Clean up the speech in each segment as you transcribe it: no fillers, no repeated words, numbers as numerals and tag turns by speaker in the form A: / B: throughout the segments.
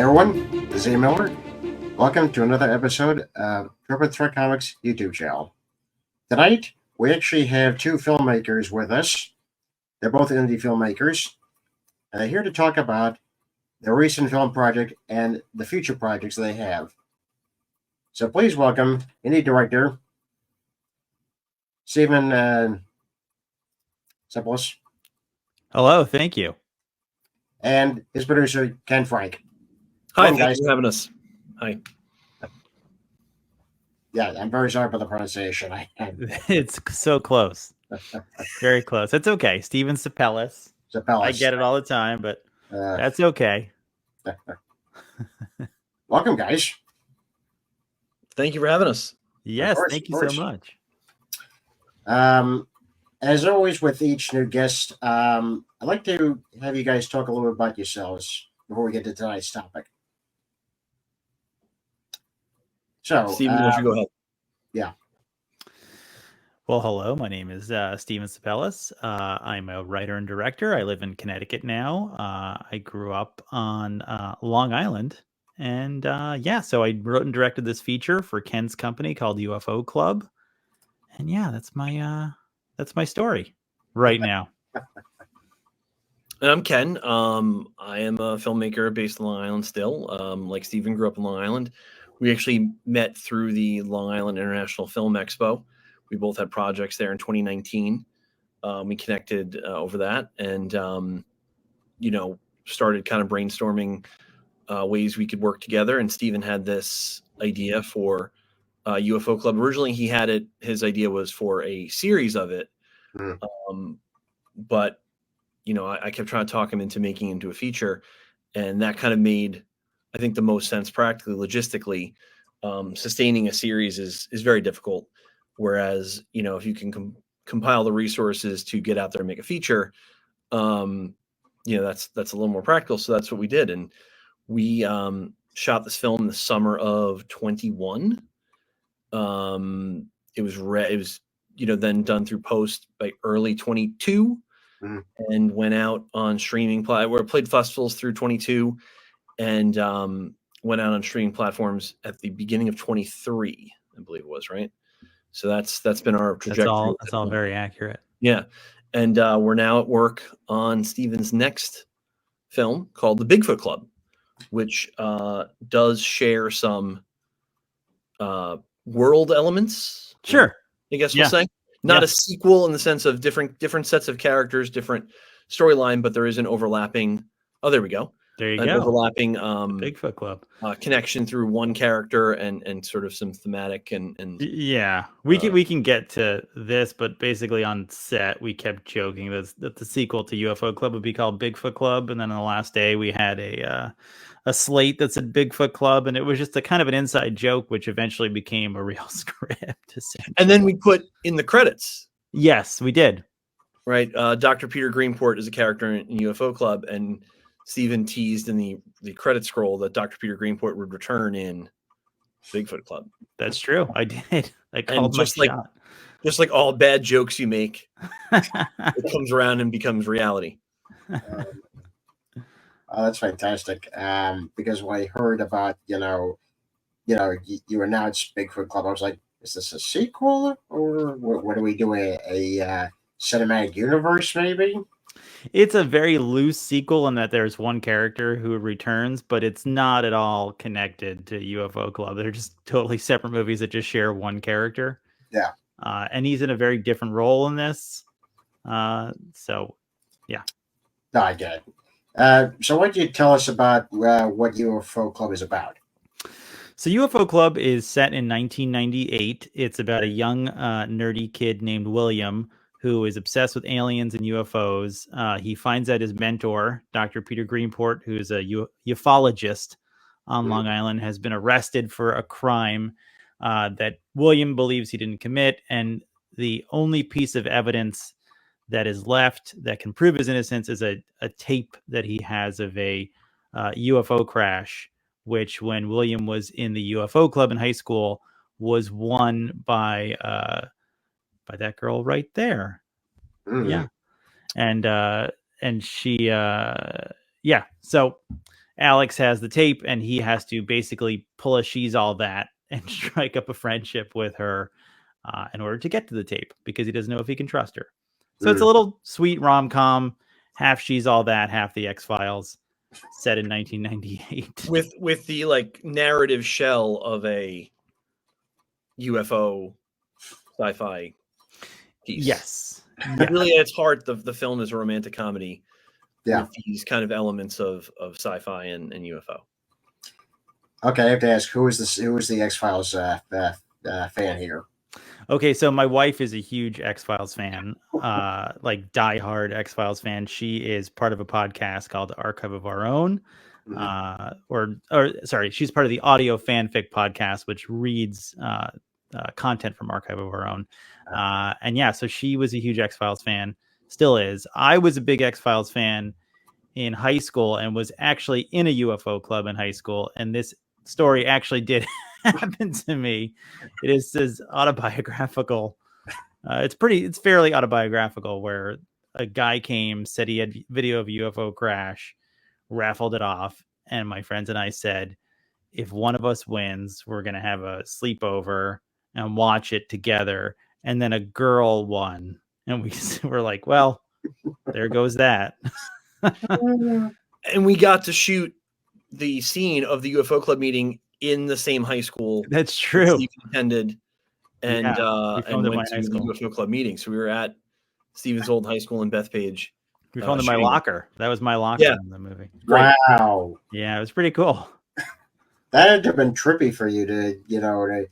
A: Everyone, this is A. Miller. Welcome to another episode of Triple Threat Comics YouTube channel. Tonight, we actually have two filmmakers with us. They're both indie filmmakers. And they're here to talk about their recent film project and the future projects they have. So please welcome indie director Stephen Tsapelas
B: Hello, thank you.
A: and his producer Ken Frank.
C: Hi,
A: Welcome,
C: thanks
A: guys.
C: for having us. Hi.
A: Yeah, I'm very sorry for the pronunciation.
B: It's so close. Very close. It's okay. Steven Tsapelas.
A: Tsapelas.
B: I get it all the time, but that's okay.
A: Welcome, guys.
C: Thank you for having us.
B: Yes,
A: course,
B: thank you
A: of course.
B: so much.
A: As always with each new guest, I'd like to have you guys talk a little bit about yourselves before we get to tonight's topic. So,
C: Steven, why don't you go ahead?
A: Yeah.
B: Well, hello. My name is Steven Tsapelas. I'm a writer and director. I live in Connecticut now. I grew up on Long Island. And so I wrote and directed this feature for Ken's company called UFO CLUB. And yeah, that's my story right now.
C: And I'm Ken. I am a filmmaker based in Long Island still. Like Steven, grew up in Long Island. We actually met through the Long Island International Film Expo. We both had projects there in 2019. We connected over that and, started kind of brainstorming ways we could work together. And Steven had this idea for UFO CLUB. Originally, his idea was for a series of it. But, I kept trying to talk him into making it into a feature. And that kind of made, I think, the most sense practically, logistically. Sustaining a series is very difficult. Whereas, if you can compile the resources to get out there and make a feature, that's a little more practical. So that's what we did. And we shot this film in the summer of 21. It was then done through post by early 22 and went out on streaming where it played festivals through 22 and went out on streaming platforms at the beginning of 23, I believe it was, right? So that's been our trajectory.
B: That's all very accurate.
C: Yeah. And we're now at work on Steven's next film called The Bigfoot Club, which does share some world elements.
B: Sure.
C: I guess we'll say. Not a sequel in the sense of different sets of characters, different storyline, but there is an overlapping. Oh, there we go.
B: There you
C: an
B: go.
C: Overlapping
B: Bigfoot Club
C: connection through one character and sort of some thematic and
B: yeah. We can get to this, but basically on set we kept joking that the sequel to UFO Club would be called Bigfoot Club, and then on the last day we had a slate that said Bigfoot Club, and it was just a kind of an inside joke, which eventually became a real script.
C: And then we put in the credits.
B: Yes, we did.
C: Right. Dr. Peter Greenport is a character in UFO Club, and Steven teased in the credit scroll that Dr. Peter Greenport would return in Bigfoot Club.
B: That's true. I did. I called my shot.
C: Just like all bad jokes you make, it comes around and becomes reality.
A: Oh, that's fantastic. Because when I heard about, you announced Bigfoot Club, I was like, is this a sequel or what are we doing? A cinematic universe, maybe?
B: It's a very loose sequel in that there's one character who returns, but it's not at all connected to UFO Club. They're just totally separate movies that just share one character.
A: Yeah.
B: And he's in a very different role in this. So, yeah.
A: No, I get it. So what do you tell us about what UFO Club is about?
B: So UFO Club is set in 1998. It's about a young nerdy kid named William who is obsessed with aliens and UFOs. He finds out his mentor, Dr. Peter Greenport, who is a ufologist on Long Island, has been arrested for a crime that William believes he didn't commit. And the only piece of evidence that is left that can prove his innocence is a tape that he has of a UFO crash, which when William was in the UFO Club in high school was won by that girl right there. Yeah. And she, so Alex has the tape, and he has to basically pull a she's all that and strike up a friendship with her in order to get to the tape, because he doesn't know if he can trust her. So it's a little sweet rom-com, half she's all that, half the X-Files, set in 1998.
C: With the like narrative shell of a UFO sci-fi piece.
B: Yes.
C: Really at its heart, the film is a romantic comedy
A: Yeah.
C: with these kind of elements of sci-fi and UFO.
A: Okay, I have to ask, who is the X-Files fan here?
B: Okay, so my wife is a huge X-Files fan, like diehard X-Files fan. She is part of a podcast called Archive of Our Own. Sorry, she's part of the Audio Fanfic podcast, which reads content from Archive of Our Own. And yeah, so she was a huge X-Files fan, still is. I was a big X-Files fan in high school and was actually in a UFO club in high school. And this story actually did happen to me. It is autobiographical. It's fairly autobiographical, where a guy came, said he had video of a UFO crash, raffled it off, and my friends and I said, if one of us wins, we're going to have a sleepover and watch it together. And then a girl won, and we were like, well, there goes that.
C: And we got to shoot the scene of the UFO Club meeting in the same high school.
B: That's true.
C: Steve attended and went
B: to
C: the UFO Club meeting. So we were at Steven's old high school in Bethpage.
B: We filmed in my locker. That was my locker in the movie.
A: Great. Wow.
B: Yeah, it was pretty cool.
A: That had to have been trippy for you to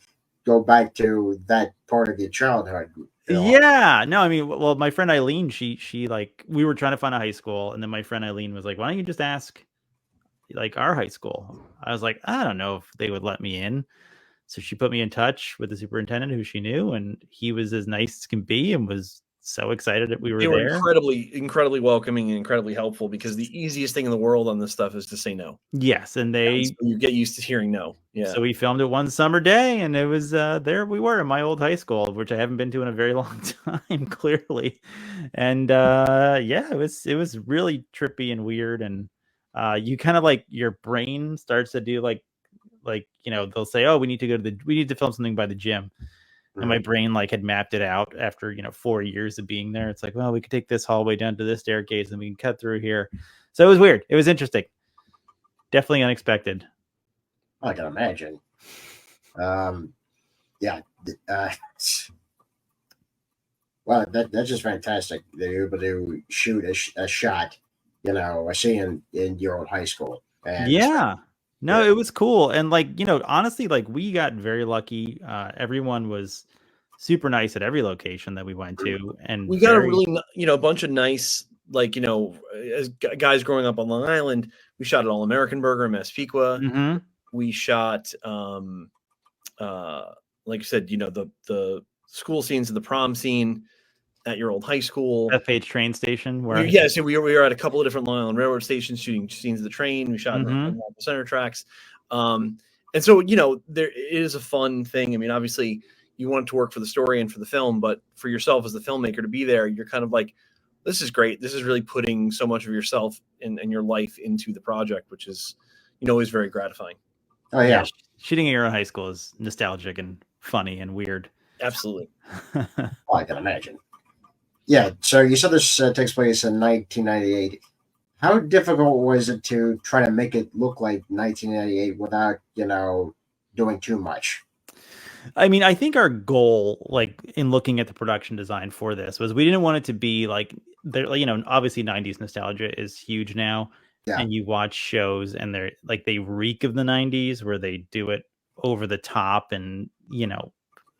A: go back to that part of your childhood.
B: Yeah. No, I mean, well, my friend Eileen, she like, we were trying to find a high school, and then my friend Eileen was like, why don't you just ask like our high school? I was like, I don't know if they would let me in. So she put me in touch with the superintendent who she knew, and he was as nice as can be and was so excited that we were there.
C: Incredibly welcoming and incredibly helpful, because the easiest thing in the world on this stuff is to say no.
B: Yes, and
C: you get used to hearing no. Yeah.
B: So we filmed it one summer day, and it was there we were in my old high school, which I haven't been to in a very long time, clearly. And yeah, it was really trippy and weird, and you kind of like, your brain starts to do like they'll say, oh, we need to film something by the gym. And my brain like had mapped it out after 4 years of being there. It's like, well, we could take this hallway down to this staircase and we can cut through here. So it was weird. It was interesting. Definitely unexpected.
A: I can imagine. Yeah. Well, that's just fantastic. They're able to shoot a shot, a scene in your old high school. And
B: yeah. No, it was cool. And like, honestly, like, we got very lucky. Everyone was super nice at every location that we went to. And
C: we got a really, a bunch of nice, like, as guys growing up on Long Island, we shot at All American Burger in Massapequa.
B: Mm-hmm.
C: We shot, like I said, the school scenes of the prom scene at your old high school.
B: Bethpage train station.
C: So we were at a couple of different Long Island Railroad stations shooting scenes of the train. We shot on the center tracks. And so, it is a fun thing. I mean, obviously you want it to work for the story and for the film, but for yourself as the filmmaker to be there, you're kind of like, this is great. This is really putting so much of yourself and your life into the project, which is, always very gratifying.
B: Oh yeah. Shooting at your own high school is nostalgic and funny and weird.
C: Absolutely.
A: Well, I can imagine. Yeah, so you said this takes place in 1998. How difficult was it to try to make it look like 1998 without, doing too much?
B: I mean, I think our goal, like, in looking at the production design for this, was we didn't want it to be like, obviously 90s nostalgia is huge now. Yeah. And you watch shows and they're like, they reek of the 90s, where they do it over the top and,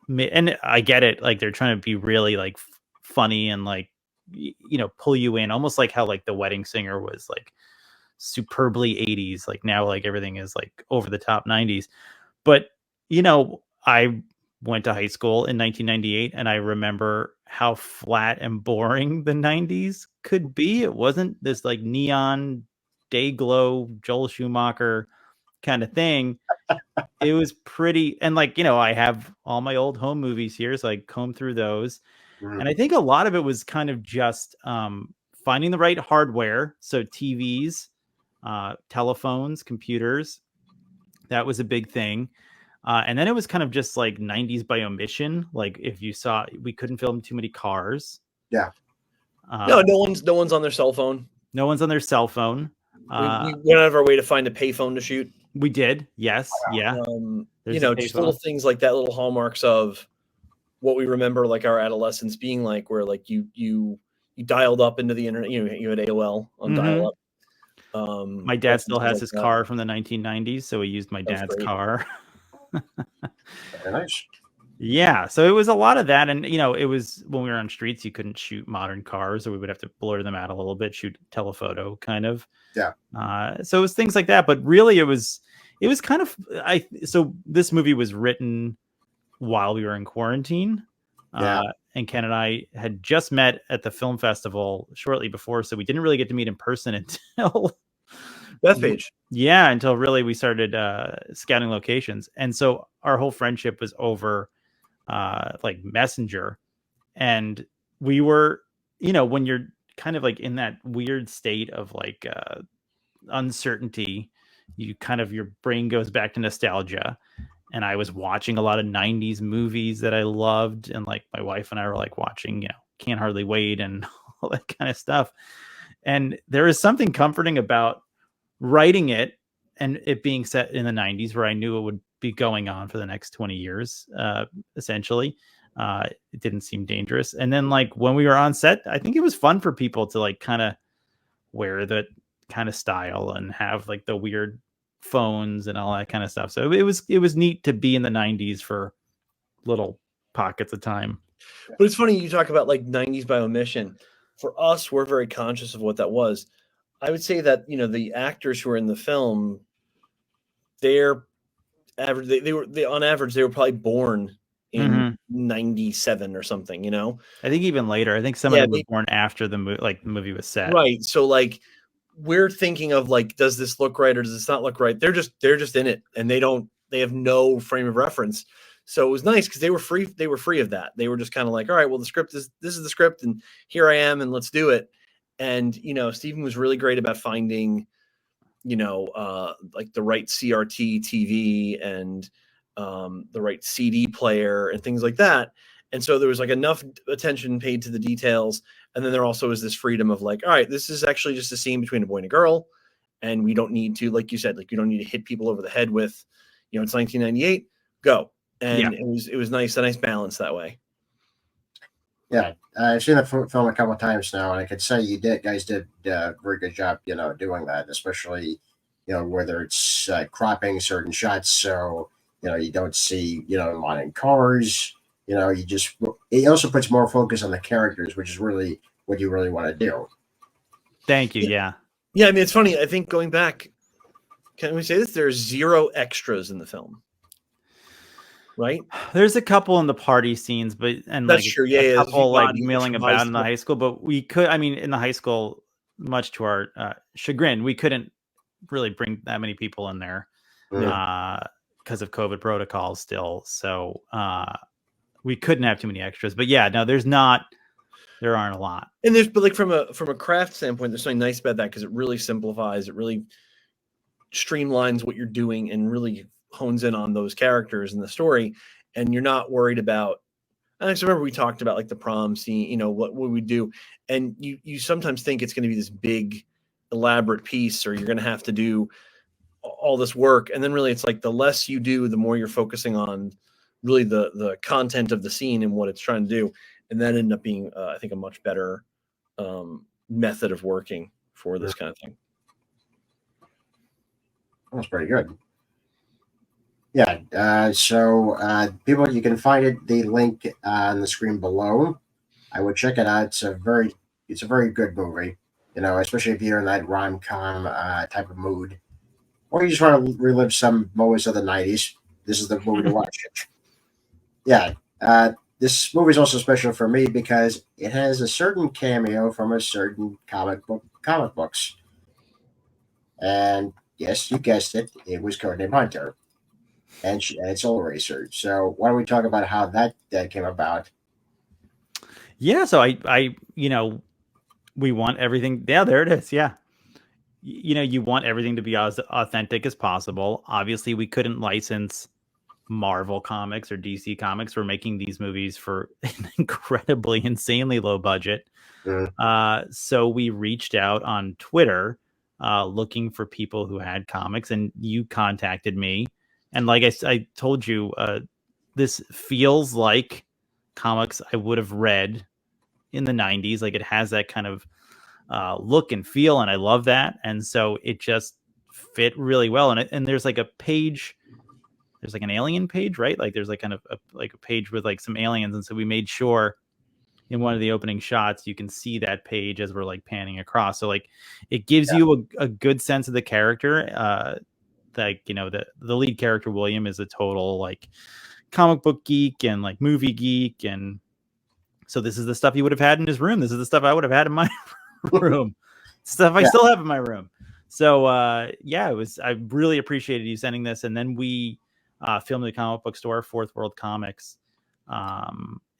B: and I get it. Like, they're trying to be really like funny and like, pull you in, almost like how like The Wedding Singer was like superbly 80s. Like now, like everything is like over the top 90s. But, I went to high school in 1998 and I remember how flat and boring the 90s could be. It wasn't this like neon day glow Joel Schumacher kind of thing. It was pretty, and like, I have all my old home movies here, so I comb through those. And I think a lot of it was kind of just finding the right hardware. So TVs, telephones, computers. That was a big thing. And then it was kind of just like 90s by omission. Like if you saw, we couldn't film too many cars.
A: Yeah.
C: No one's on their cell phone.
B: No one's on their cell phone.
C: We went out of our way to find a payphone to shoot.
B: We did. Yes. Yeah.
C: Just little things like that, little hallmarks of what we remember, like our adolescence being like, where like you dialed up into the internet. You had AOL on dial up.
B: My dad still has his car from the 1990s, so we used my dad's car.
A: Very nice.
B: Yeah, so it was a lot of that, and it was when we were on streets, you couldn't shoot modern cars, or we would have to blur them out a little bit, shoot telephoto, kind of.
A: Yeah.
B: So it was things like that, but really, it was kind of So this movie was written while we were in quarantine.
A: Yeah.
B: And Ken and I had just met at the film festival shortly before, so we didn't really get to meet in person until
C: Bethpage.
B: Yeah, until really we started scouting locations. And so our whole friendship was over like Messenger. And we were, when you're kind of like in that weird state of like uncertainty, your brain goes back to nostalgia. And I was watching a lot of 90s movies that I loved. And like my wife and I were like watching, Can't Hardly Wait and all that kind of stuff. And there is something comforting about writing it and it being set in the 90s where I knew it would be going on for the next 20 years, essentially. It didn't seem dangerous. And then like when we were on set, I think it was fun for people to like kind of wear that kind of style and have like the weird phones and all that kind of stuff. So it was neat to be in the 90s for little pockets of time.
C: But it's funny you talk about like 90s by omission. For us, we're very conscious of what that was. I would say that the actors who are in the film, they're average. They on average they were probably born in 97 or something. I
B: think even later. I think some of them were born after the movie was set.
C: Right. So like we're thinking of like, does this look right or does this not look right? They're just in it, and they have no frame of reference. So it was nice because they were free. They were free of that. They were just kind of like, all right, well, this is the script, and here I am, and let's do it. And Stephen was really great about finding, like the right CRT TV and the right CD player and things like that. And so there was like enough attention paid to the details. And then there also is this freedom of like, all right, this is actually just a scene between a boy and a girl. And we don't need to, like you said, like you don't need to hit people over the head with, it's 1998, go. And it was nice, a nice balance that way.
A: Yeah, I've seen the film a couple of times now, and I could say guys did a very good job, doing that, especially, whether it's cropping certain shots so, you don't see, modern cars. It also puts more focus on the characters, which is really what you really want to do.
B: Thank you. Yeah.
C: Yeah. I mean, it's funny. I think going back, can we say this? There's 0 extras in the film, right?
B: There's a couple in the party scenes, that's like
C: true.
B: A couple like milling about in the high school, but we could, in the high school, much to our chagrin, we couldn't really bring that many people in there because of COVID protocols still. So, we couldn't have too many extras, but yeah, no, there aren't a lot.
C: And but like from a craft standpoint, there's something nice about that because it really simplifies, it really streamlines what you're doing and really hones in on those characters in the story. And you're not worried about, I just remember we talked about like the prom scene, what would we do? And you sometimes think it's going to be this big elaborate piece, or you're going to have to do all this work. And then really it's like the less you do, the more you're focusing on really the content of the scene and what it's trying to do. And that ended up being, I think, a much better method of working for this kind of thing.
A: That's pretty good. Yeah. So people, you can find it, the link on the screen below. I would check it out. It's a very good movie, especially if you're in that rom-com type of mood, or you just want to relive some moments of the 90s. This is the movie to watch it. Yeah, this movie is also special for me because it has a certain cameo from a certain comic books. And yes, you guessed it, it was Codename Hunter and Soul Racer. So why don't we talk about how that came about?
B: Yeah, so I we want everything. Yeah, there it is. Yeah. you want everything to be as authentic as possible. Obviously, we couldn't license Marvel Comics or DC Comics. We're making these movies for an incredibly, insanely low budget. So we reached out on Twitter looking for people who had comics, and you contacted me. And like I told you, this feels like comics I would have read in the 90s. Like, it has that kind of look and feel, and I love that. And so it just fit really well. And there's like a page, there's like an alien page, right? Like there's like kind of like a page with like some aliens. And so we made sure in one of the opening shots, you can see that page as we're like panning across. So like it gives you a good sense of the character. Like, the lead character, William, is a total like comic book geek and like movie geek. And so this is the stuff he would have had in his room. This is the stuff I would have had in my room. Stuff I still have in my room. So I really appreciated you sending this. And then we filmed at the comic book store, Fourth World Comics,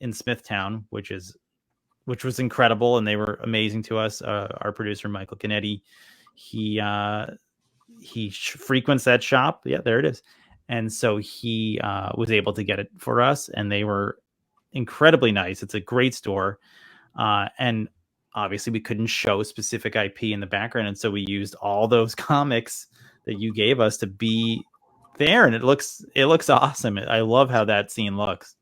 B: in Smithtown, which was incredible, and they were amazing to us. Our producer, Michael Canetti, he frequents that shop. Yeah, there it is. And so he was able to get it for us, and they were incredibly nice. It's a great store, and obviously we couldn't show specific IP in the background, and so we used all those comics that you gave us to be there, and it looks awesome. I love how that scene looks.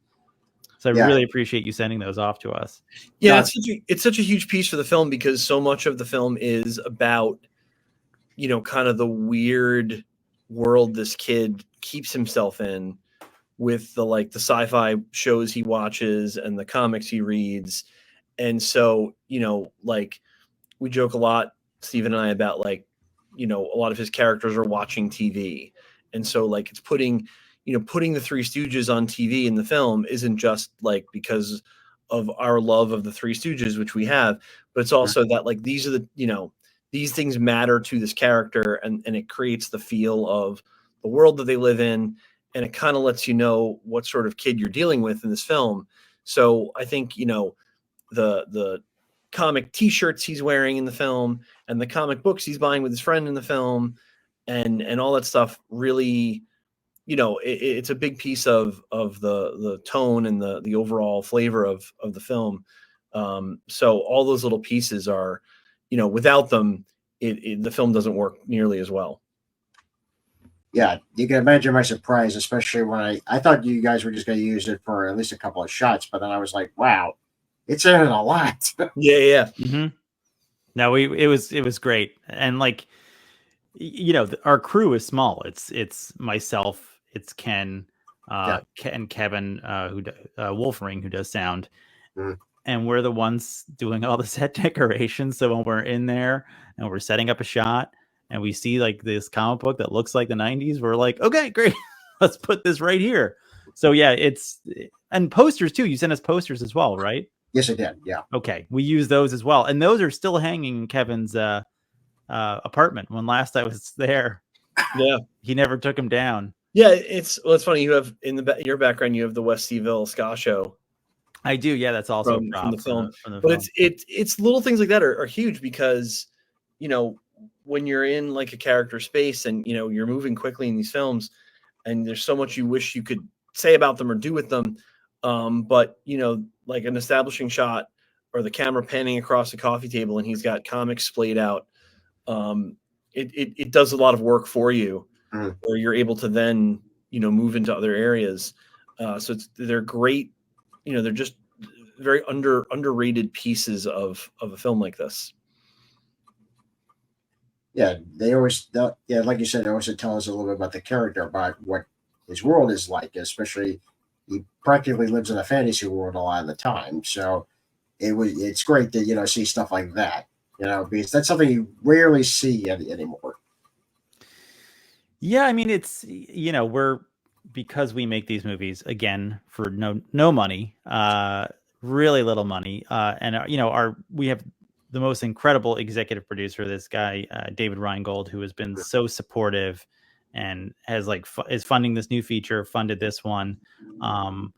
B: So I really appreciate you sending those off to us.
C: Yeah, it's such a huge piece for the film, because so much of the film is about, kind of the weird world this kid keeps himself in, with the sci-fi shows he watches and the comics he reads. And so, we joke a lot, Steven and I, about a lot of his characters are watching TV. And so it's putting the Three Stooges on TV in the film isn't just because of our love of the Three Stooges, which we have, but it's also that these are these things matter to this character, and it creates the feel of the world that they live in. And it kind of lets you know what sort of kid you're dealing with in this film. So I think, the comic T-shirts he's wearing in the film, and the comic books he's buying with his friend in the film, and all that stuff really, it's a big piece of the tone and the overall flavor of the film. So all those little pieces are, without them, the film doesn't work nearly as well.
A: Yeah, you can imagine my surprise, especially when I thought you guys were just going to use it for at least a couple of shots, but then I was like, wow, it's in it a lot.
C: Yeah.
B: Mm-hmm. No, it was great. And our crew is small. It's myself, it's Ken, and Kevin, Wolfring, who does sound. And we're the ones doing all the set decorations. So when we're in there and we're setting up a shot, and we see this comic book that looks like the 90s, we're like, okay, great, let's put this right here. So yeah, and posters too. You sent us posters as well, right?
A: Yes, I did. Yeah.
B: Okay, we use those as well, and those are still hanging in Kevin's apartment. When last I was there, he never took them down.
C: Yeah, it's funny. You have in your background, you have the West Seaville Ska Show.
B: I do. Yeah, that's also
C: from the film. But it's little things like that are huge, because when you're in a character space, and you're moving quickly in these films, and there's so much you wish you could say about them or do with them, but an establishing shot, or the camera panning across the coffee table and he's got comics splayed out, it does a lot of work for you, where you're able to then move into other areas. So they're great, they're just very underrated pieces of a film like this.
A: Yeah, they always, like you said, they always tell us a little bit about the character, about what his world is like, especially he practically lives in a fantasy world a lot of the time. So it's great to, see stuff like that, because that's something you rarely see anymore.
B: Yeah, I mean, it's, because we make these movies, again, for no money, really little money. And, we have the most incredible executive producer, this guy, David Reingold, who has been so supportive and has is funding this new feature, funded this one. And,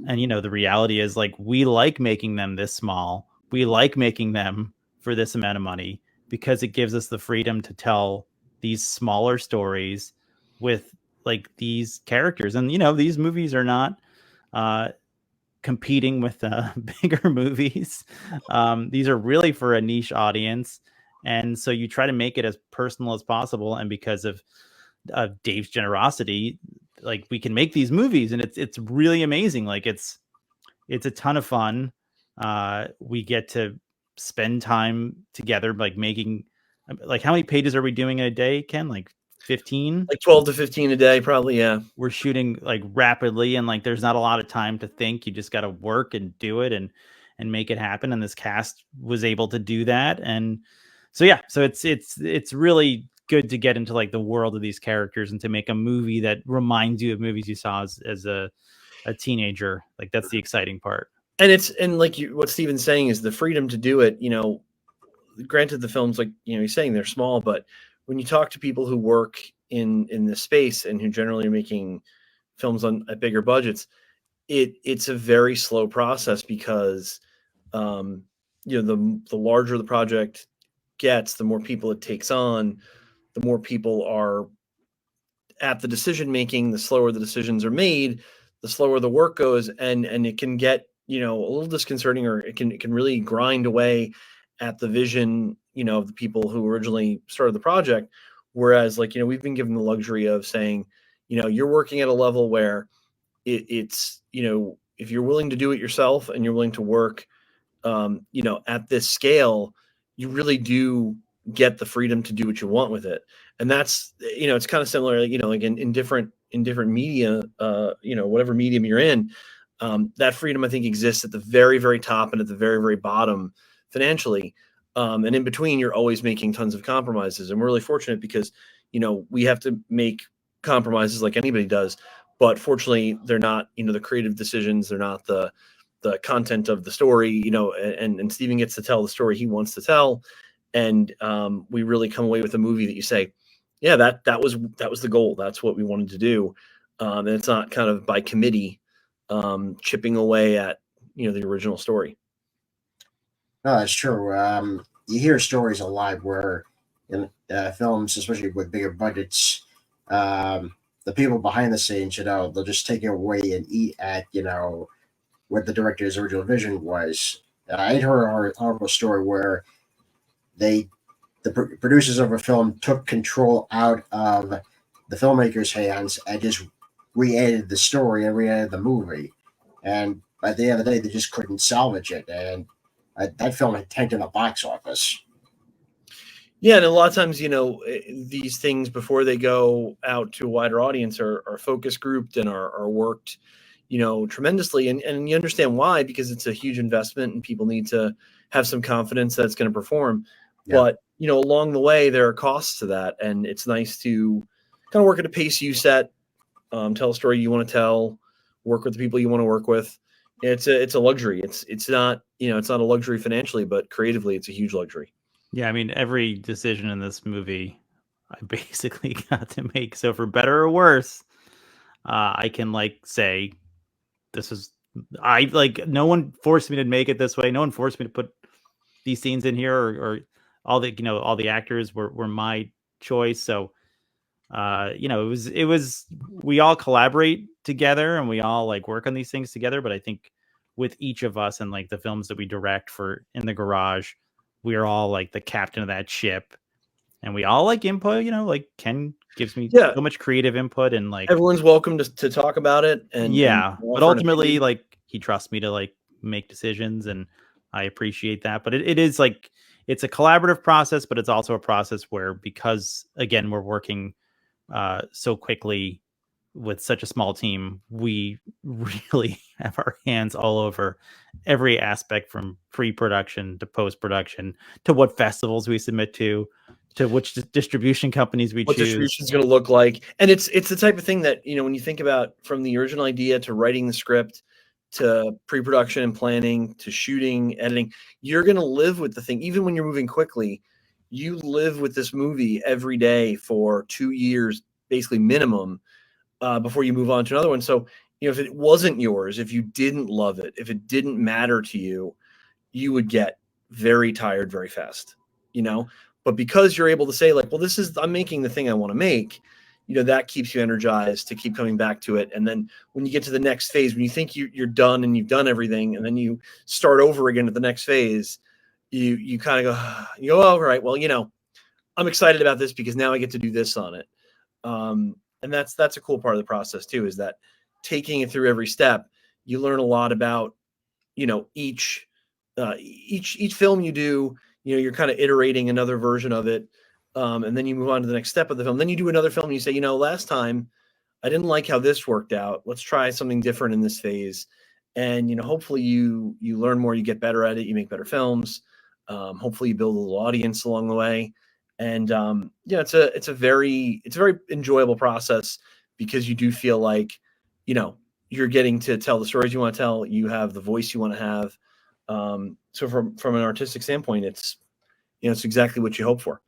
B: the reality is we like making them this small. We like making them for this amount of money, because it gives us the freedom to tell these smaller stories with like these characters. And these movies are not competing with bigger movies. These are really for a niche audience, and so you try to make it as personal as possible. And because of Dave's generosity, like we can make these movies, and it's really amazing. Like it's a ton of fun. We get to spend time together, like making, like, how many pages are we doing in a day, Ken? Like 15?
C: Like 12 to 15 a day, probably. Yeah.
B: We're shooting like rapidly, and like there's not a lot of time to think. You just got to work and do it and make it happen. And this cast was able to do that. And so yeah, so it's really good to get into like the world of these characters and to make a movie that reminds you of movies you saw as a teenager. Like that's the exciting part.
C: And like what Steven's saying is the freedom to do it. Granted, the films, like he's saying, they're small, but when you talk to people who work in this space and who generally are making films at bigger budgets, it's a very slow process because the larger the project gets, the more people it takes on, the more people are at the decision making, the slower the decisions are made, the slower the work goes, and it can get a little disconcerting, or it can really grind away at the vision of the people who originally started the project. Whereas we've been given the luxury of saying you're working at a level where it's if you're willing to do it yourself and you're willing to work at this scale, you really do get the freedom to do what you want with it. And that's it's kind of similar, like in different media, whatever medium you're in, that freedom I think exists at the very, very top and at the very, very bottom financially. And in between, you're always making tons of compromises. And we're really fortunate because, we have to make compromises like anybody does. But fortunately, they're not, the creative decisions. They're not the content of the story, and Steven gets to tell the story he wants to tell. And we really come away with a movie that you say, yeah, that was the goal. That's what we wanted to do. And it's not kind of by committee chipping away at, the original story.
A: No, that's true. You hear stories a lot where in films, especially with bigger budgets, the people behind the scenes, they'll just take it away and eat at, what the director's original vision was. I'd heard a horrible story where the producers of a film took control out of the filmmaker's hands and just re-edited the story and re-edited the movie. And by the end of the day, they just couldn't salvage it. And that film had tanked in the box office.
C: Yeah, and a lot of times, these things before they go out to a wider audience are focus grouped and are worked, tremendously. And you understand why, because it's a huge investment and people need to have some confidence that it's going to perform. Yeah. But, along the way, there are costs to that. And it's nice to kind of work at a pace you set, tell a story you want to tell, work with the people you want to work with. It's a luxury. It's not, it's not a luxury financially, but creatively, it's a huge luxury.
B: Yeah, I mean, every decision in this movie, I basically got to make. So for better or worse, I can say, this is, no one forced me to make it this way. No one forced me to put these scenes in here, or all the, all the actors were my choice. So, it was, we all collaborate together and we all work on these things together. But I think with each of us and the films that we direct for In the Garage, we are all the captain of that ship, and we all input. Ken gives me so much creative input, and
C: everyone's welcome to talk about it. And
B: but ultimately, he trusts me to make decisions, and I appreciate that. But it is it's a collaborative process, but it's also a process where, because again, we're working so quickly with such a small team, we really have our hands all over every aspect, from pre-production to post-production, to what festivals we submit to which distribution companies we choose. What
C: distribution is going to look like. And it's the type of thing that, when you think about from the original idea to writing the script, to pre-production and planning, to shooting, editing, you're going to live with the thing. Even when you're moving quickly, you live with this movie every day for 2 years, basically minimum, before you move on to another one. So, if it wasn't yours, if you didn't love it, if it didn't matter to you, you would get very tired very fast, But because you're able to say like, well, I'm making the thing I want to make, that keeps you energized to keep coming back to it. And then when you get to the next phase, when you think you're done and you've done everything, and then you start over again at the next phase, you kind of go, oh, all right, well, I'm excited about this because now I get to do this on it. And that's a cool part of the process too, is that taking it through every step, you learn a lot about, each film you do, you're kind of iterating another version of it. And then you move on to the next step of the film. Then you do another film and you say, last time I didn't like how this worked out. Let's try something different in this phase. And, hopefully you learn more, you get better at it, you make better films. Hopefully you build a little audience along the way. And, it's a very enjoyable process, because you do feel like, you're getting to tell the stories you want to tell. You have the voice you want to have. So from an artistic standpoint, it's exactly what you hope for.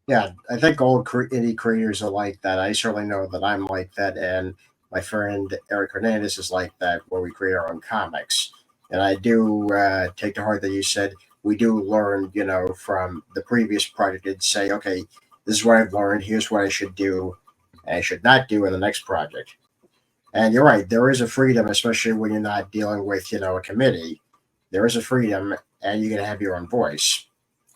A: Yeah, I think all indie creators are like that. I certainly know that I'm like that, and my friend Eric Hernandez is like that, where we create our own comics. And I do take to heart that you said we do learn, from the previous project, and say, okay, this is what I've learned. Here's what I should do, and I should not do in the next project. And you're right, there is a freedom, especially when you're not dealing with, a committee. There is a freedom, and you can have your own voice.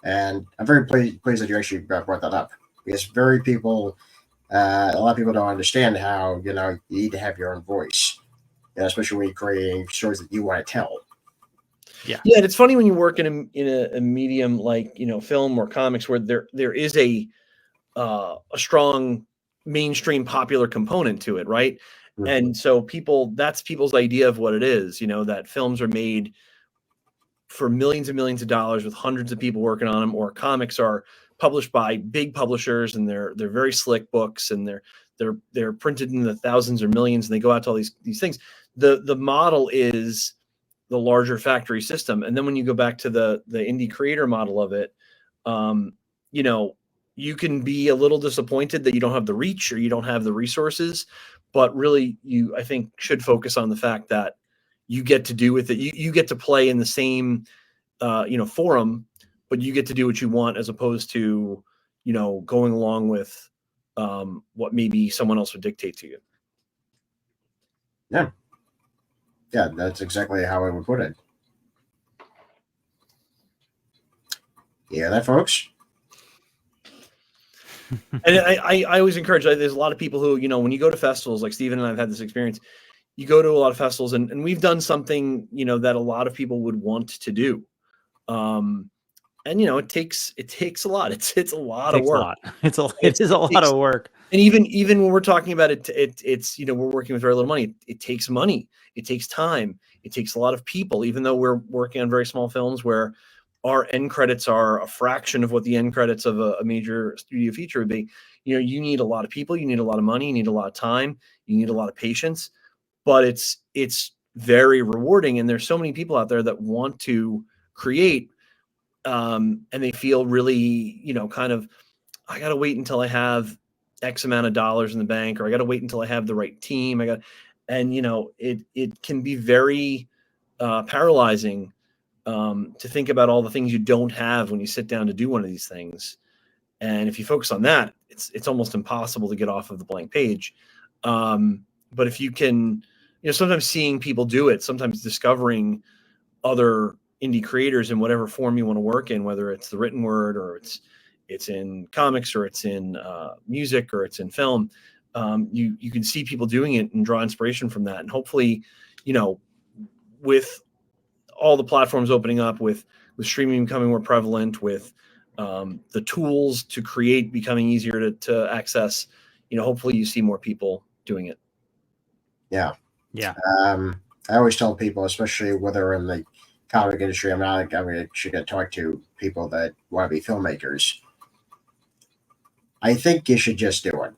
A: And I'm very pleased that you actually brought that up, because a lot of people don't understand how, you need to have your own voice, especially when you're creating stories that you want to tell.
C: Yeah, and it's funny when you work in a medium like film or comics, where there is a strong mainstream popular component to it, right? Mm-hmm. And so that's people's idea of what it is. That films are made for millions and millions of dollars with hundreds of people working on them, or comics are published by big publishers and they're very slick books, and they're printed in the thousands or millions, and they go out to all these things. The model is the larger factory system. And then when you go back to the indie creator model of it, you can be a little disappointed that you don't have the reach or you don't have the resources, but really you, I think, should focus on the fact that you get to do with it. You get to play in the same, forum, but you get to do what you want, as opposed to, going along with what maybe someone else would dictate to you.
A: Yeah. Yeah, that's exactly how I would put it. Yeah, that, folks.
C: And I always encourage, there's a lot of people who, when you go to festivals, like Steven and I've had this experience, you go to a lot of festivals, and we've done something, that a lot of people would want to do. And it takes a lot. It's a lot of work.
B: It is a lot of work.
C: And even when we're talking about it, it's we're working with very little money. It takes money. It takes time. It takes a lot of people. Even though we're working on very small films where our end credits are a fraction of what the end credits of a major studio feature would be, you need a lot of people. You need a lot of money. You need a lot of time. You need a lot of patience. But it's very rewarding. And there's so many people out there that want to create, and they feel really, kind of, I got to wait until I have X amount of dollars in the bank, or I got to wait until I have the right team. It can be very paralyzing to think about all the things you don't have when you sit down to do one of these things. And if you focus on that, it's almost impossible to get off of the blank page. But if you can, sometimes seeing people do it, sometimes discovering other indie creators in whatever form you want to work in, whether it's the written word, or it's in comics, or it's in music, or it's in film, you can see people doing it and draw inspiration from that. And hopefully, with all the platforms opening up, with streaming becoming more prevalent, with the tools to create becoming easier to access, hopefully you see more people doing it.
A: Yeah.
B: Yeah.
A: I always tell people, especially whether in the comic industry, I'm actually going to talk to people that want to be filmmakers. I think you should just do it.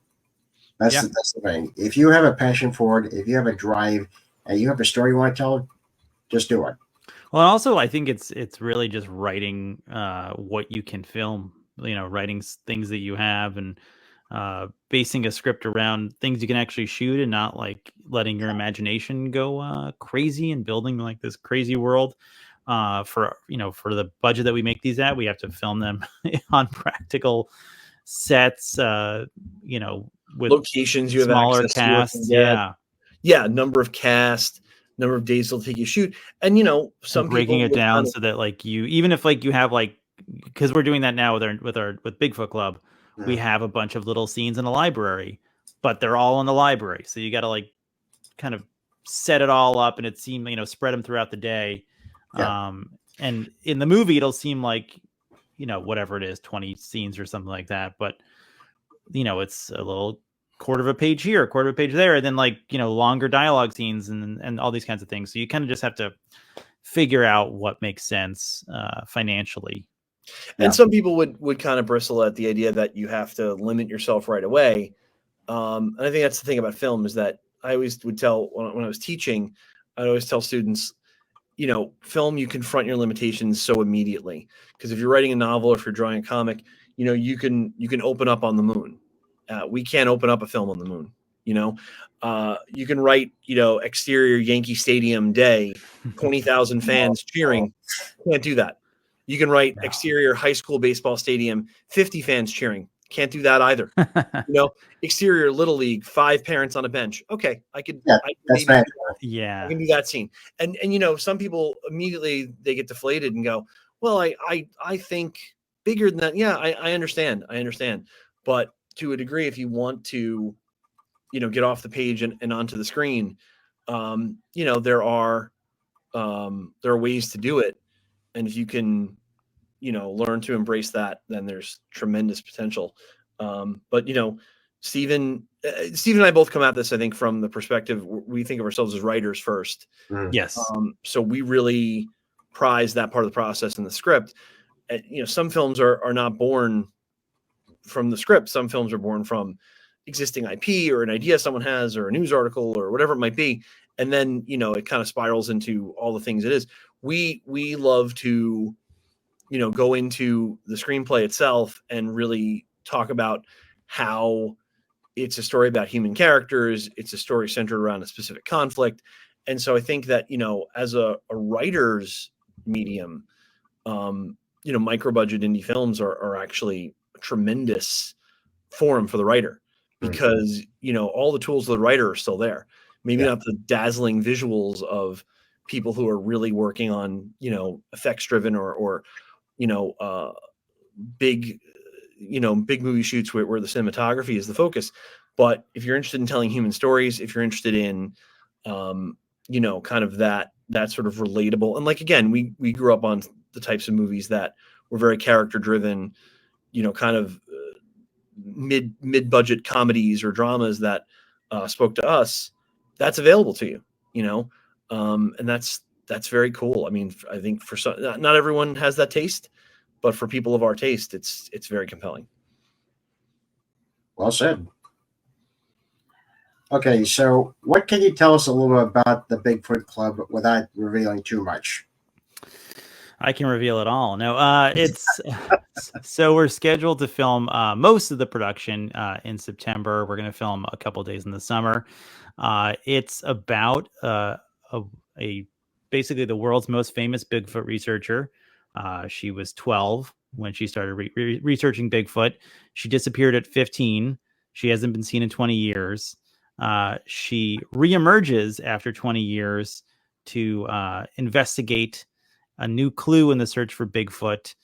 A: That's the thing. If you have a passion for it, if you have a drive, and you have a story you want to tell, just do it.
B: Well, and also I think it's really just writing what you can film, writing things that you have, and basing a script around things you can actually shoot, and not like letting your imagination go crazy and building like this crazy world. for for the budget that we make these at, we have to film them on practical sets, with
C: Locations you have
B: smaller
C: access to or can
B: casts.
C: get. Yeah, number of cast, number of days it'll take you to shoot. And some
B: breaking
C: people
B: it
C: would
B: down
C: kind of,
B: so that like even if like you have like, because we're doing that now with Bigfoot Club, we have a bunch of little scenes in a library, but they're all in the library, so you got to like kind of set it all up, and it seemed spread them throughout the day.
A: Yeah.
B: And in the movie it'll seem like whatever it is, 20 scenes or something like that, but it's a little quarter of a page here, a quarter of a page there, and then like longer dialogue scenes and all these kinds of things. So you kind of just have to figure out what makes sense financially.
C: and some people would kind of bristle at the idea that you have to limit yourself right away. And I think that's the thing about film, is that I always would tell, when I was teaching, I'd always tell students, film, you confront your limitations so immediately. Because if you're writing a novel, or if you're drawing a comic, you can open up on the moon. We can't open up a film on the moon. You can write, exterior Yankee Stadium day, 20,000 fans cheering. Can't do that. You can write exterior high school baseball stadium, 50 fans cheering. Can't do that either. Exterior Little League, 5 parents on a bench. Okay, I could.
A: Yeah,
C: I
A: that's
C: maybe
A: bad.
C: I can do that scene. And some people immediately they get deflated and go, well, I think bigger than that. Yeah, I understand. But to a degree, if you want to, get off the page and onto the screen, there are ways to do it. And if you can, learn to embrace that, then there's tremendous potential. But Stephen and I both come at this, I think, from the perspective we think of ourselves as writers first.
B: Yes.
C: So we really prize that part of the process in the script. Some films are not born from the script. Some films are born from existing IP or an idea someone has, or a news article, or whatever it might be. And then, it kind of spirals into all the things it is. We love to, go into the screenplay itself and really talk about how it's a story about human characters. It's a story centered around a specific conflict. And so I think that, as a writer's medium, micro budget indie films are actually a tremendous forum for the writer, because, all the tools of the writer are still there. Maybe not the dazzling visuals of people who are really working on, effects driven or big movie shoots where the cinematography is the focus. But if you're interested in telling human stories, if you're interested in, kind of that sort of relatable, and like, again, we grew up on the types of movies that were very character driven, kind of mid-budget comedies or dramas that spoke to us. That's available to you, and that's very cool. I mean, I think for some, not everyone has that taste, but for people of our taste, it's very compelling.
A: Well said. Okay, so what can you tell us a little bit about the Bigfoot Club without revealing too much?
B: I can reveal it all. No, it's so we're scheduled to film most of the production in September. We're going to film a couple days in the summer. It's about a basically the world's most famous Bigfoot researcher. She was 12 when she started researching Bigfoot. She disappeared at 15. She hasn't been seen in 20 years. She reemerges after 20 years to investigate a new clue in the search for Bigfoot.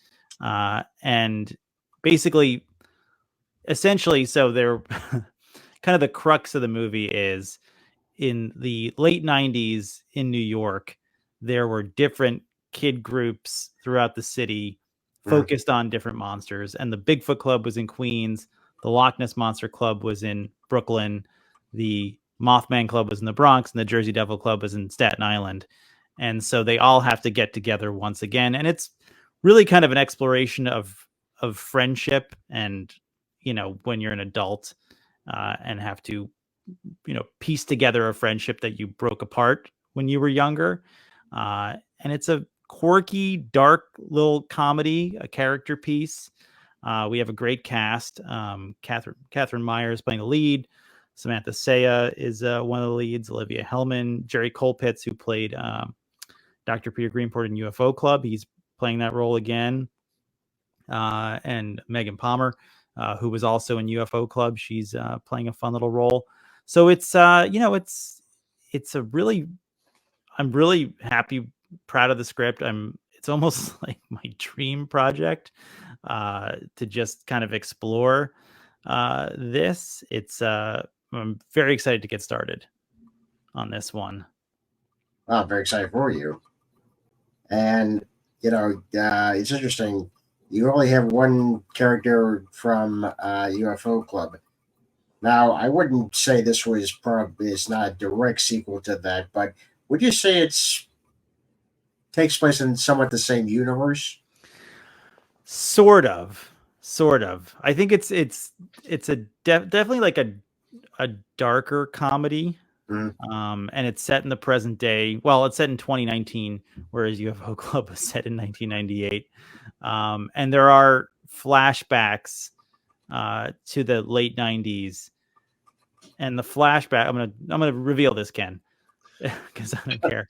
B: And basically, essentially, so they're kind of the crux of the movie is in the late 90s in New York, there were different kid groups throughout the city focused on different monsters. And the Bigfoot Club was in Queens. The Loch Ness Monster Club was in Brooklyn. The Mothman Club was in the Bronx, and the Jersey Devil Club was in Staten Island. And so they all have to get together once again. And it's really kind of an exploration of friendship and, when you're an adult and have to, piece together a friendship that you broke apart when you were younger. And it's a quirky, dark little comedy, a character piece. We have a great cast. Catherine Myers playing the lead. Samantha Saya is one of the leads. Olivia Hellman, Jerry Colpitts, who played Dr. Peter Greenport in UFO Club. He's playing that role again. And Megan Palmer, who was also in UFO Club, she's playing a fun little role. So it's it's a really, I'm really happy, proud of the script. It's almost like my dream project to just kind of explore this. I'm very excited to get started on this one.
A: I'm very excited for you. And, it's interesting. You only have one character from UFO Club. Now, I wouldn't say this was it's not a direct sequel to that, but would you say it's takes place in somewhat the same universe?
B: Sort of. I think it's definitely like a darker comedy.
A: Mhm.
B: And it's set in the present day. Well, it's set in 2019, whereas UFO Club was set in 1998. And there are flashbacks to the late 90s. And the flashback, I'm gonna reveal this, Ken, because I don't care.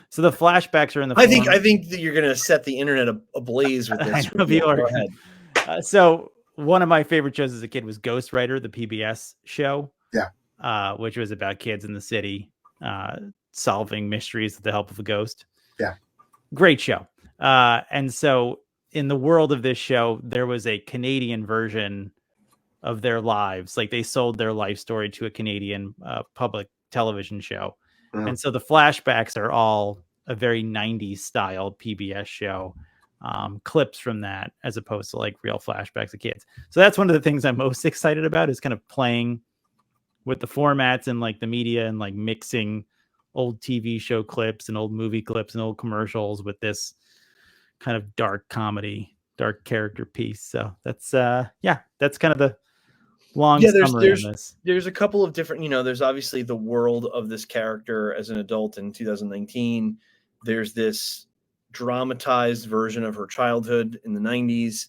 B: So the flashbacks are in the.
C: I think that you're gonna set the internet ablaze with this. Go ahead.
B: So one of my favorite shows as a kid was Ghost Rider, the PBS show.
A: Yeah.
B: Which was about kids in the city solving mysteries with the help of a ghost.
A: Yeah.
B: Great show. And so in the world of this show, there was a Canadian version of their lives. Like they sold their life story to a Canadian public television show.
A: Mhm.
B: And so the flashbacks are all a very 90s style PBS show. Clips from that as opposed to like real flashbacks of kids. So that's one of the things I'm most excited about, is kind of playing with the formats and like the media and like mixing old TV show clips and old movie clips and old commercials with this kind of dark comedy, dark character piece. So that's that's kind of the long summary on this.
C: There's a couple of different, there's obviously the world of this character as an adult in 2019. There's this dramatized version of her childhood in the 90s.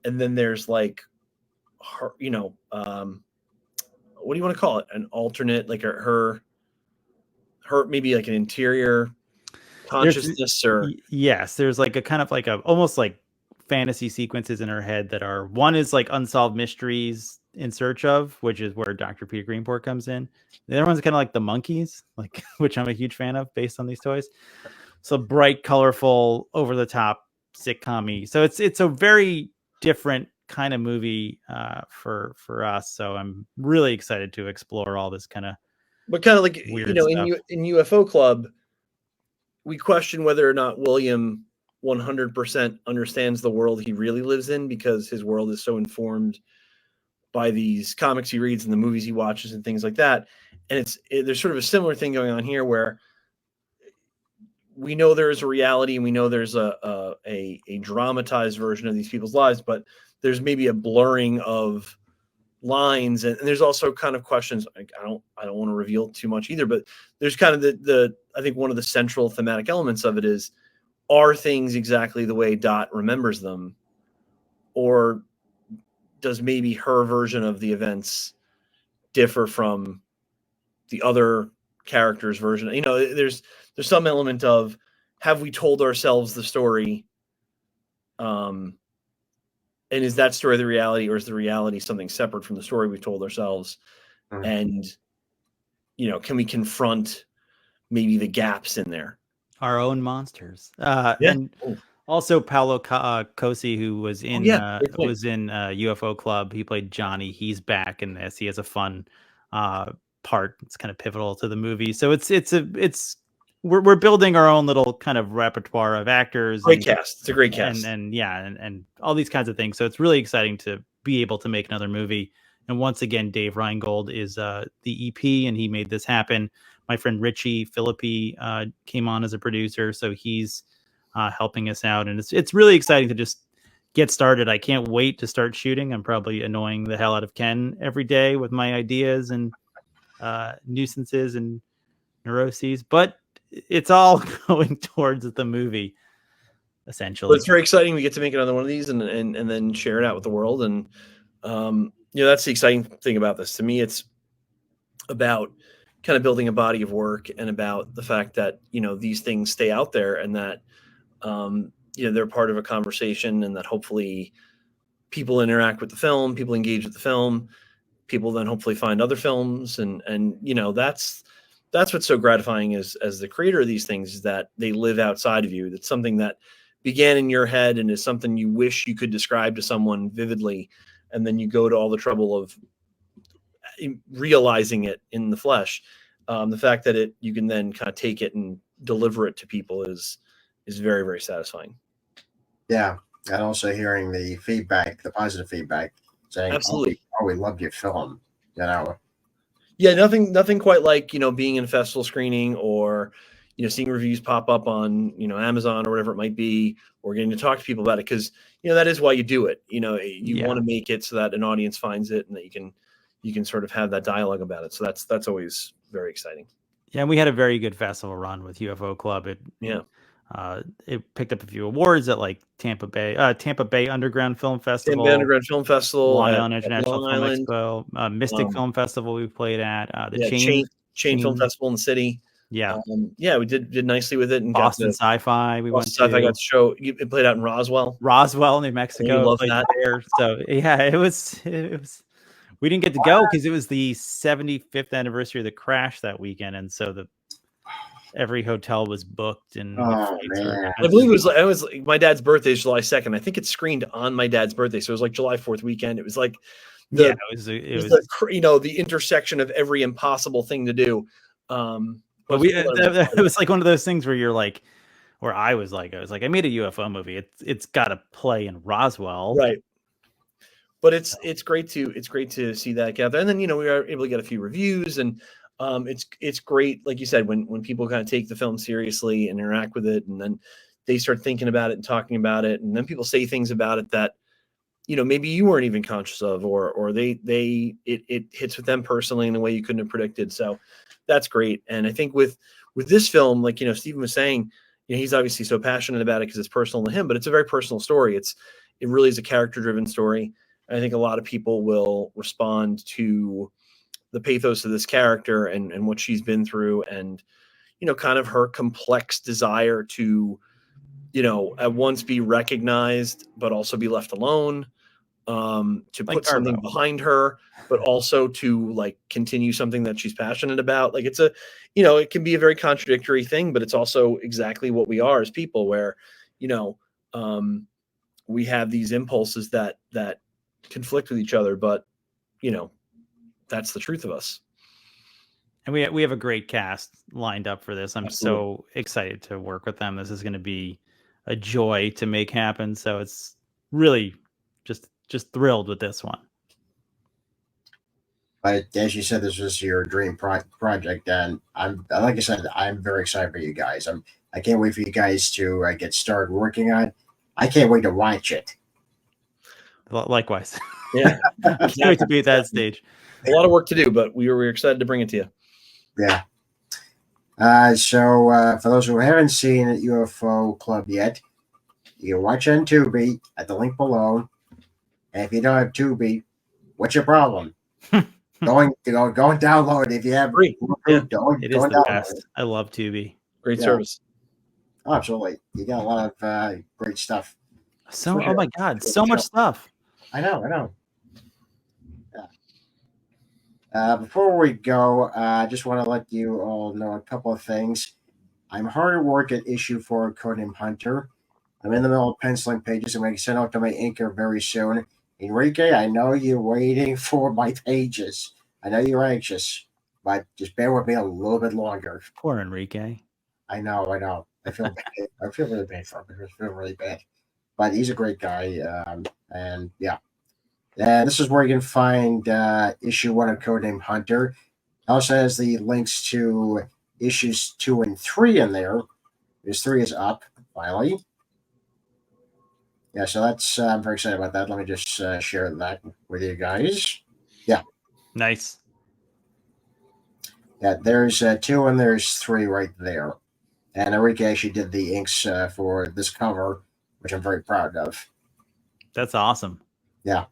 C: And then there's like her, what do you want to call it? An alternate, like her maybe like an interior consciousness, or
B: yes, there's like a kind of like a almost like fantasy sequences in her head that are, one is like unsolved mysteries in search of, which is where Dr. Peter Greenport comes in. The other one's kind of like the monkeys, like which I'm a huge fan of based on these toys. So bright, colorful, over the top sitcom-y. So it's a very different kind of movie for us. So I'm really excited to explore all this kind of,
C: but kind of like
B: weird
C: in UFO Club, we question whether or not William 100% understands the world he really lives in, because his world is so informed by these comics he reads and the movies he watches and things like that. And there's sort of a similar thing going on here, where we know there is a reality and we know there's a dramatized version of these people's lives, but there's maybe a blurring of lines, and there's also kind of questions. Like, I don't want to reveal too much either, but there's kind of the I think one of the central thematic elements of it is, are things exactly the way Dot remembers them, or does maybe her version of the events differ from the other character's version? There's some element of, have we told ourselves the story? And is that story the reality, or is the reality something separate from the story we told ourselves?
A: Mhm.
C: And, can we confront maybe the gaps in there?
B: Our own monsters. And also Paolo Cosi, who was in UFO Club. He played Johnny. He's back in this. He has a fun part. It's kind of pivotal to the movie. So we're building our own little kind of repertoire of actors.
C: Great cast. It's a great cast.
B: And all these kinds of things. So it's really exciting to be able to make another movie. And once again, Dave Reingold is the EP, and he made this happen. My friend Richie Philippi came on as a producer, so he's helping us out. And it's really exciting to just get started. I can't wait to start shooting. I'm probably annoying the hell out of Ken every day with my ideas and nuisances and neuroses, but it's all going towards the movie, essentially.
C: Well, it's very exciting. We get to make another one of these and then share it out with the world. And that's the exciting thing about this. To me, it's about kind of building a body of work and about the fact that, these things stay out there and that, they're part of a conversation and that hopefully people interact with the film, people engage with the film, people then hopefully find other films. And that's what's so gratifying as the creator of these things, is that they live outside of you. That's something that began in your head and is something you wish you could describe to someone vividly. And then you go to all the trouble of realizing it in the flesh. The fact that you can then kind of take it and deliver it to people is very, very satisfying.
A: Yeah. And also hearing the feedback, the positive feedback, saying,
C: Absolutely.
A: oh, we loved your film.
C: Yeah, nothing quite like, being in a festival screening or, seeing reviews pop up on, Amazon or whatever it might be, or getting to talk to people about it. Cause that is why you do it. You want to make it so that an audience finds it and that you can sort of have that dialogue about it. So that's always very exciting.
B: Yeah. And we had a very good festival run with UFO Club. It picked up a few awards at like Tampa Bay Underground Film Festival,
C: Tampa Bay Underground Film Festival,
B: Long Island International
C: Long
B: Film
C: Island.
B: Expo, Mystic Film Festival we played at, the
C: Chain Film Festival in the city.
B: Yeah.
C: We did nicely with it. And
B: Boston Sci-Fi we went to.
C: Sci-Fi got to show. It played out in Roswell,
B: New Mexico.
C: Love that.
B: There. So yeah, it was. We didn't get to go because it was the 75th anniversary of the crash that weekend, and so every hotel was booked. And
A: man.
C: I believe it was my dad's birthday is July 2nd. I think it screened on my dad's birthday, so it was like July 4th weekend. It was like it was the intersection of every impossible thing to do.
B: But it was like one of those things where you're like, where I was like, I made a UFO movie. It's got to play in Roswell,
C: right? But it's great to see that gather, and then we are able to get a few reviews, and it's great, like you said, when people kind of take the film seriously and interact with it, and then they start thinking about it and talking about it, and then people say things about it that maybe you weren't even conscious of, or it hits with them personally in a way you couldn't have predicted. So that's great. And I think with this film, like Stephen was saying, he's obviously so passionate about it because it's personal to him, but it's a very personal story. It really is a character-driven story. I think a lot of people will respond to the pathos of this character and what she's been through, and kind of her complex desire to at once be recognized but also be left alone, to put something behind her but also to like continue something that she's passionate about. Like it's it can be a very contradictory thing, but it's also exactly what we are as people, where we have these impulses that conflict with each other, but that's the truth of us.
B: And we have a great cast lined up for this. I'm
C: Absolutely.
B: so excited to work with them. This is going to be a joy to make happen. So it's really just thrilled with this one.
A: But as you said, this was your dream project, and like I said, I'm very excited for you guys. I can't wait for you guys to get started working on it. I can't wait to watch it.
B: Likewise.
C: Yeah.
B: Can't wait to be at that stage.
C: A lot of work to do, but we were excited to bring it to you.
A: Yeah. So for those who haven't seen UFO Club yet, you can watch on Tubi at the link below. And if you don't have Tubi, what's your problem? Go and download it. If you have
C: free.
B: It is the best. I love Tubi.
C: Great service.
A: Oh, absolutely. You got a lot of great stuff.
B: Oh my God, so much stuff.
A: I know. Yeah. Before we go, I just want to let you all know a couple of things. I'm hard at work at issue 4 of Codename Hunter. I'm in the middle of penciling pages. I'm going to send out to my inker very soon. Enrique, I know you're waiting for my pages. I know you're anxious, but just bear with me a little bit longer.
B: Poor Enrique.
A: I know. I feel bad. I feel really bad for him. I feel really bad. But he's a great guy. And yeah. And this is where you can find issue 1 of Codename Hunter. It also has the links to issues 2 and 3 in there. Because 3 is up, finally. Yeah, so that's I'm very excited about that. Let me just share that with you guys. Yeah.
B: Nice.
A: Yeah, there's 2 and there's 3 right there. And Enrique actually did the inks for this cover, which I'm very proud of.
B: That's awesome.
A: Yeah.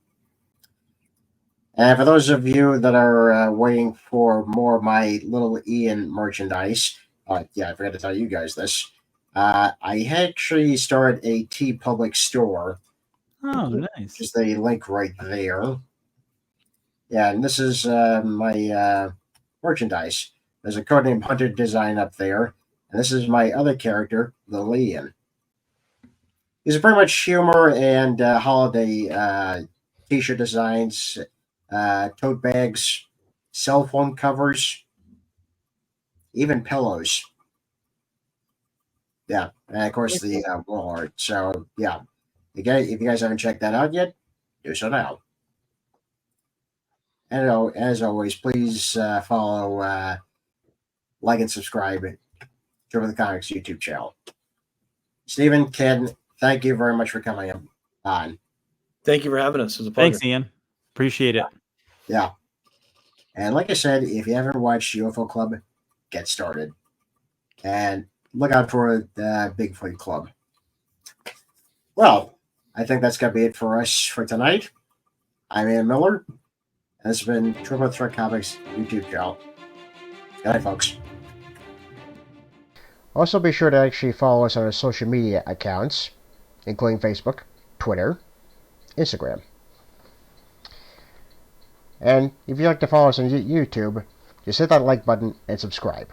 A: And for those of you that are waiting for more of my little Ian merchandise, yeah, I forgot to tell you guys this. I actually started a T Public store.
B: Oh,
A: Which
B: nice.
A: is the link right there. Yeah, and this is my merchandise. There's a codename Hunter design up there, and this is my other character, the Leon. These are pretty much humor and holiday t-shirt designs, tote bags, cell phone covers, even pillows. Yeah, and of course the wall art. So yeah, if you guys haven't checked that out yet, do so now. And as always, please follow, like, and subscribe to the Comics YouTube channel. Stephen, Ken, thank you very much for coming on.
C: Thank you for having us. It was a pleasure.
B: Thanks, Ian. Appreciate it.
A: Yeah. And like I said, if you haven't watched UFO Club, get started. And look out for the Bigfoot Club. Well, I think that's going to be it for us for tonight. I'm Ian Miller, and this has been Triple Threat Comics YouTube channel. Good night, folks. Also, be sure to actually follow us on our social media accounts, including Facebook, Twitter, Instagram. And if you'd like to follow us on YouTube, just hit that like button and subscribe.